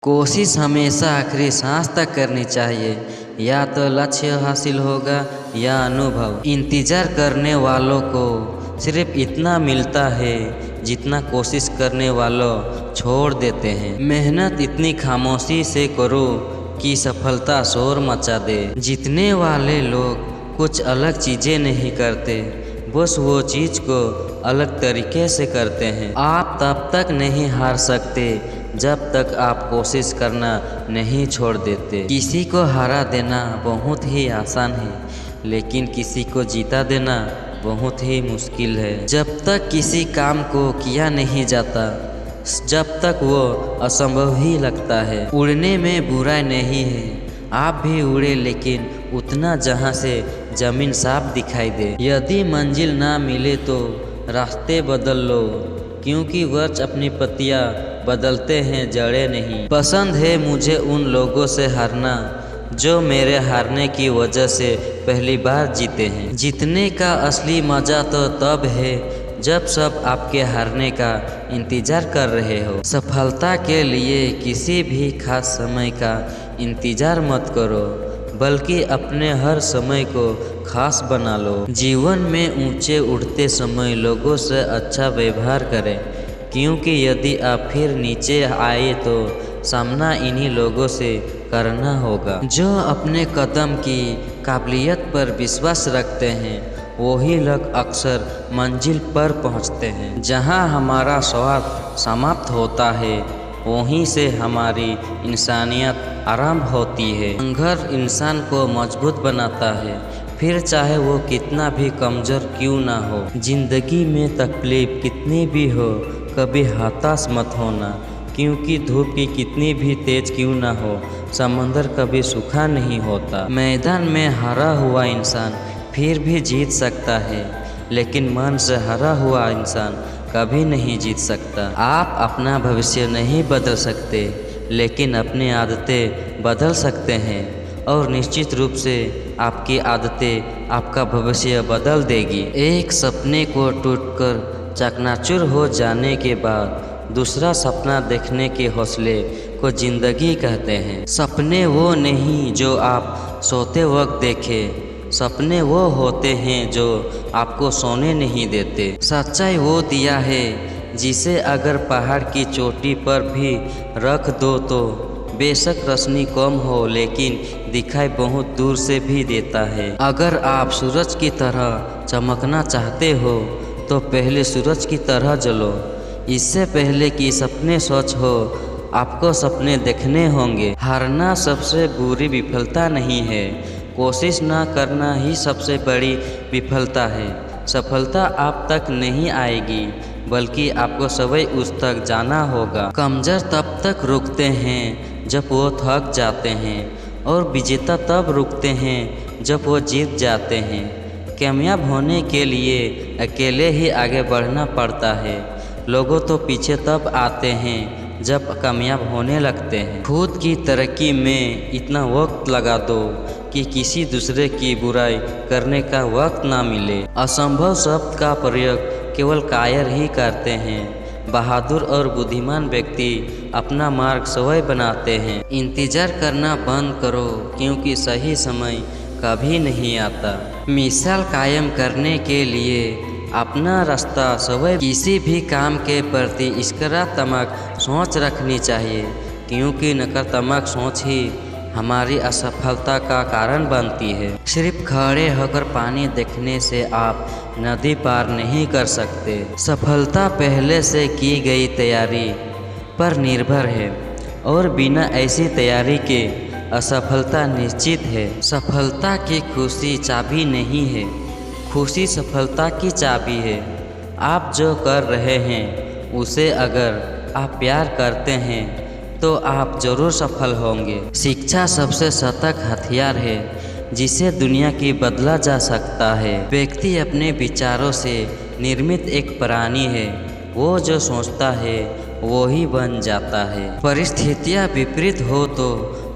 कोशिश हमेशा आखिरी सांस तक करनी चाहिए। या तो लक्ष्य हासिल होगा या अनुभव। इंतज़ार करने वालों को सिर्फ इतना मिलता है जितना कोशिश करने वालों छोड़ देते हैं। मेहनत इतनी खामोशी से करो कि सफलता शोर मचा दे। जीतने वाले लोग कुछ अलग चीज़ें नहीं करते, बस वो चीज़ को अलग तरीके से करते हैं। आप तब तक नहीं हार सकते जब तक आप कोशिश करना नहीं छोड़ देते। किसी को हरा देना बहुत ही आसान है, लेकिन किसी को जीता देना बहुत ही मुश्किल है। जब तक किसी काम को किया नहीं जाता, जब तक वो असंभव ही लगता है। उड़ने में बुराई नहीं है, आप भी उड़े, लेकिन उतना जहाँ से ज़मीन साफ दिखाई दे। यदि मंजिल ना मिले तो रास्ते बदल लो, क्योंकि वृक्ष अपनी पत्तियाँ बदलते हैं, जड़ें नहीं। पसंद है मुझे उन लोगों से हारना जो मेरे हारने की वजह से पहली बार जीते हैं। जीतने का असली मज़ा तो तब है जब सब आपके हारने का इंतज़ार कर रहे हो। सफलता के लिए किसी भी खास समय का इंतज़ार मत करो, बल्कि अपने हर समय को खास बना लो। जीवन में ऊंचे उठते समय लोगों से अच्छा व्यवहार करें, क्योंकि यदि आप फिर नीचे आए तो सामना इन्हीं लोगों से करना होगा। जो अपने कदम की काबिलियत पर विश्वास रखते हैं वही लोग अक्सर मंजिल पर पहुंचते हैं। जहां हमारा स्वार्थ समाप्त होता है वहीं से हमारी इंसानियत आरंभ होती है। संघर्ष इंसान को मजबूत बनाता है, फिर चाहे वो कितना भी कमज़ोर क्यों ना हो। जिंदगी में तकलीफ कितनी भी हो, कभी हताश मत होना, क्योंकि धूप की कितनी भी तेज क्यों ना हो, समंदर कभी सूखा नहीं होता। मैदान में हारा हुआ इंसान फिर भी जीत सकता है, लेकिन मन से हारा हुआ इंसान कभी नहीं जीत सकता। आप अपना भविष्य नहीं बदल सकते, लेकिन अपनी आदतें बदल सकते हैं, और निश्चित रूप से आपकी आदतें आपका भविष्य बदल देगी। एक सपने को टूटकर चकनाचूर हो जाने के बाद दूसरा सपना देखने के हौसले को जिंदगी कहते हैं। सपने वो नहीं जो आप सोते वक्त देखें, सपने वो होते हैं जो आपको सोने नहीं देते। सच्चाई वो दिया है जिसे अगर पहाड़ की चोटी पर भी रख दो तो बेशक रोशनी कम हो, लेकिन दिखाई बहुत दूर से भी देता है। अगर आप सूरज की तरह चमकना चाहते हो तो पहले सूरज की तरह जलो। इससे पहले कि सपने सच हो, आपको सपने देखने होंगे। हारना सबसे बुरी विफलता नहीं है, कोशिश ना करना ही सबसे बड़ी विफलता है। सफलता आप तक नहीं आएगी, बल्कि आपको सवै उस तक जाना होगा। कमज़ोर तब तक रुकते हैं जब वो थक जाते हैं, और विजेता तब रुकते हैं जब वो जीत जाते हैं। कामयाब होने के लिए अकेले ही आगे बढ़ना पड़ता है। लोगों तो पीछे तब आते हैं जब कामयाब होने लगते हैं। खुद की तरक्की में इतना वक्त लगा दो कि किसी दूसरे की बुराई करने का वक्त ना मिले। असंभव शब्द का प्रयोग केवल कायर ही करते हैं। बहादुर और बुद्धिमान व्यक्ति अपना मार्ग स्वयं बनाते हैं। इंतजार करना बंद करो, क्योंकि सही समय कभी नहीं आता। मिसाल कायम करने के लिए अपना रास्ता स्वयं। किसी भी काम के प्रति सकारात्मक सोच रखनी चाहिए, क्योंकि नकारात्मक सोच ही हमारी असफलता का कारण बनती है। सिर्फ खड़े होकर पानी देखने से आप नदी पार नहीं कर सकते। सफलता पहले से की गई तैयारी पर निर्भर है, और बिना ऐसी तैयारी के असफलता निश्चित है। सफलता की खुशी चाबी नहीं है, खुशी सफलता की चाबी है। आप जो कर रहे हैं उसे अगर आप प्यार करते हैं तो आप जरूर सफल होंगे। शिक्षा सबसे सतर्क हथियार है जिसे दुनिया की बदला जा सकता है। व्यक्ति अपने विचारों से निर्मित एक प्राणी है, वो जो सोचता है वो ही बन जाता है। परिस्थितियाँ विपरीत हो तो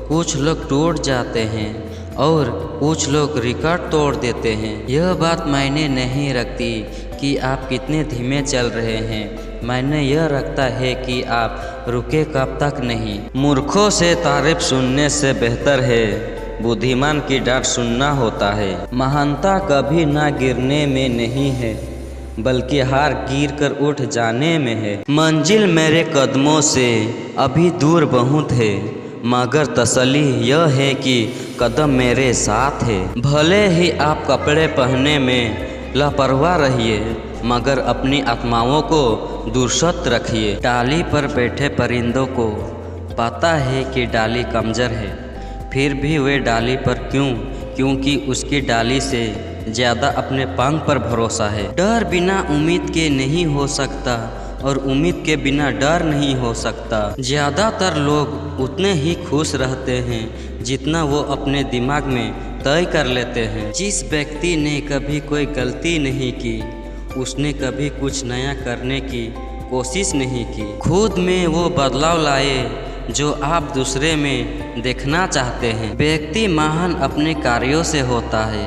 कुछ लोग टूट जाते हैं और कुछ लोग रिकॉर्ड तोड़ देते हैं। यह बात मायने नहीं रखती कि आप कितने धीमे चल रहे हैं, मायने यह रखता है कि आप रुके कब तक नहीं। मूर्खों से तारीफ सुनने से बेहतर है बुद्धिमान की डांट सुनना होता है। महानता कभी ना गिरने में नहीं है बल्कि हार गिर कर उठ जाने में है। मंजिल मेरे कदमों से अभी दूर बहुत है मगर तसल्ली यह है कि कदम मेरे साथ है। भले ही आप कपड़े पहनने में लापरवाह रहिए मगर अपनी आत्माओं को दुरुस्त रखिए। डाली पर बैठे परिंदों को पता है कि डाली कमज़ोर है फिर भी वे डाली पर क्योंकि उसकी डाली से ज़्यादा अपने पंख पर भरोसा है। डर बिना उम्मीद के नहीं हो सकता और उम्मीद के बिना डर नहीं हो सकता। ज़्यादातर लोग उतने ही खुश रहते हैं जितना वो अपने दिमाग में तय कर लेते हैं। जिस व्यक्ति ने कभी कोई गलती नहीं की उसने कभी कुछ नया करने की कोशिश नहीं की। खुद में वो बदलाव लाए जो आप दूसरे में देखना चाहते हैं। व्यक्ति महान अपने कार्यों से होता है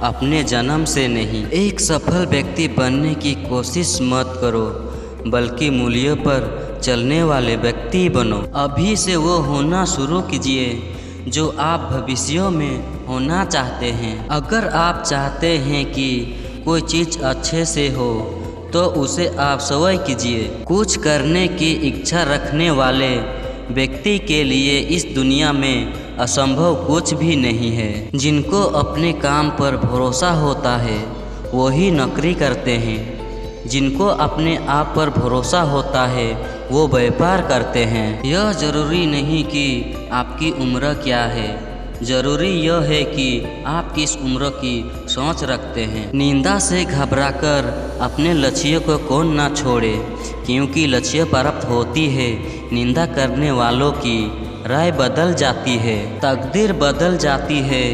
अपने जन्म से नहीं। एक सफल व्यक्ति बनने की कोशिश मत करो बल्कि मूल्यों पर चलने वाले व्यक्ति बनो। अभी से वो होना शुरू कीजिए जो आप भविष्य में होना चाहते हैं। अगर आप चाहते हैं कि कोई चीज़ अच्छे से हो तो उसे आप स्वयं कीजिए। कुछ करने की इच्छा रखने वाले व्यक्ति के लिए इस दुनिया में असंभव कुछ भी नहीं है। जिनको अपने काम पर भरोसा होता है वही नौकरी करते हैं। जिनको अपने आप पर भरोसा होता है वो व्यापार करते हैं। यह जरूरी नहीं कि आपकी उम्र क्या है जरूरी यह है कि आप किस उम्र की सोच रखते हैं। निंदा से घबराकर अपने लक्ष्य को कौन ना छोड़े क्योंकि लक्ष्य प्राप्त होती है निंदा करने वालों की राय बदल जाती है। तकदीर बदल जाती है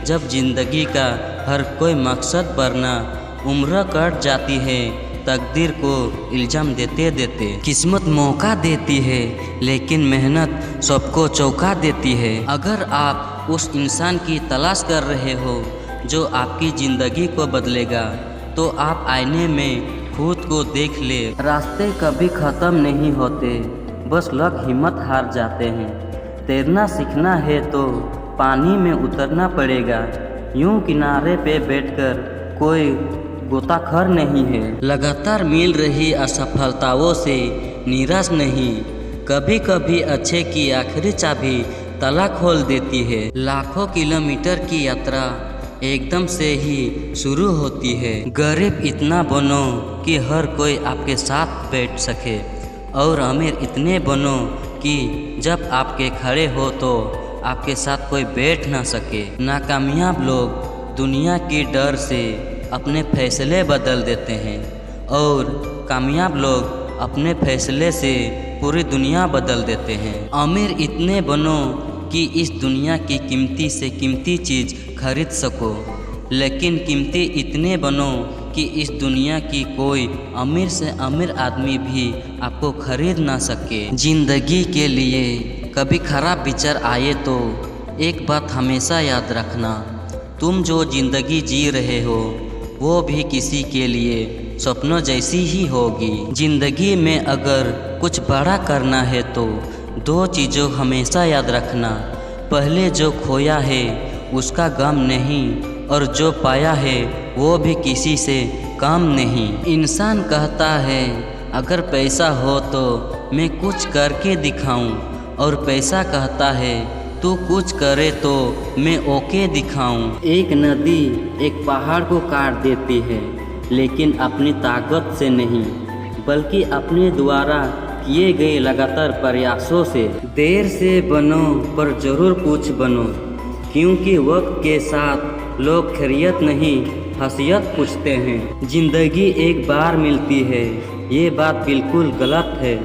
जब जिंदगी का हर कोई मकसद वरना उम्र कट जाती है। तकदीर को इल्ज़ाम देते देते किस्मत मौका देती है लेकिन मेहनत सबको चौंका देती है। अगर आप उस इंसान की तलाश कर रहे हो जो आपकी ज़िंदगी को बदलेगा तो आप आईने में खुद को देख ले। रास्ते कभी ख़त्म नहीं होते बस लोग हिम्मत हार जाते हैं। तैरना सीखना है तो पानी में उतरना पड़ेगा यूं किनारे पे बैठकर कोई गोताखोर नहीं है। लगातार मिल रही असफलताओं से निराश नहीं। कभी कभी अच्छे की आखिरी चाबी ताला खोल देती है। लाखों किलोमीटर की यात्रा एकदम से ही शुरू होती है। गरीब इतना बनो कि हर कोई आपके साथ बैठ सके और अमीर इतने बनो कि जब आपके खड़े हो तो आपके साथ कोई बैठ ना सके। नाकामयाब लोग दुनिया की डर से अपने फैसले बदल देते हैं और कामयाब लोग अपने फैसले से पूरी दुनिया बदल देते हैं। अमीर इतने बनो कि इस दुनिया की कीमती से कीमती चीज़ खरीद सको लेकिन कीमती इतने बनो कि इस दुनिया की कोई अमीर से अमीर आदमी भी आपको खरीद ना सके। जिंदगी के लिए कभी खराब विचार आए तो एक बात हमेशा याद रखना, तुम जो जिंदगी जी रहे हो वो भी किसी के लिए सपनों जैसी ही होगी। जिंदगी में अगर कुछ बड़ा करना है तो दो चीज़ों हमेशा याद रखना, पहले जो खोया है उसका गम नहीं और जो पाया है वो भी किसी से कम नहीं। इंसान कहता है अगर पैसा हो तो मैं कुछ करके दिखाऊं और पैसा कहता है तू कुछ करे तो मैं ओके दिखाऊं। एक नदी एक पहाड़ को काट देती है लेकिन अपनी ताकत से नहीं बल्कि अपने द्वारा किए गए लगातार प्रयासों से। देर से बनो पर ज़रूर कुछ बनो क्योंकि वक्त के साथ लोग खैरियत नहीं हसीयत पूछते हैं। जिंदगी एक बार मिलती है ये बात बिल्कुल गलत है।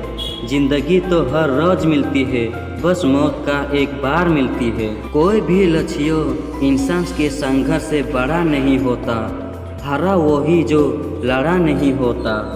जिंदगी तो हर रोज मिलती है बस मौत का एक बार मिलती है। कोई भी लक्ष्य इंसान के संघर्ष से बड़ा नहीं होता, हारा वही जो लड़ा नहीं होता।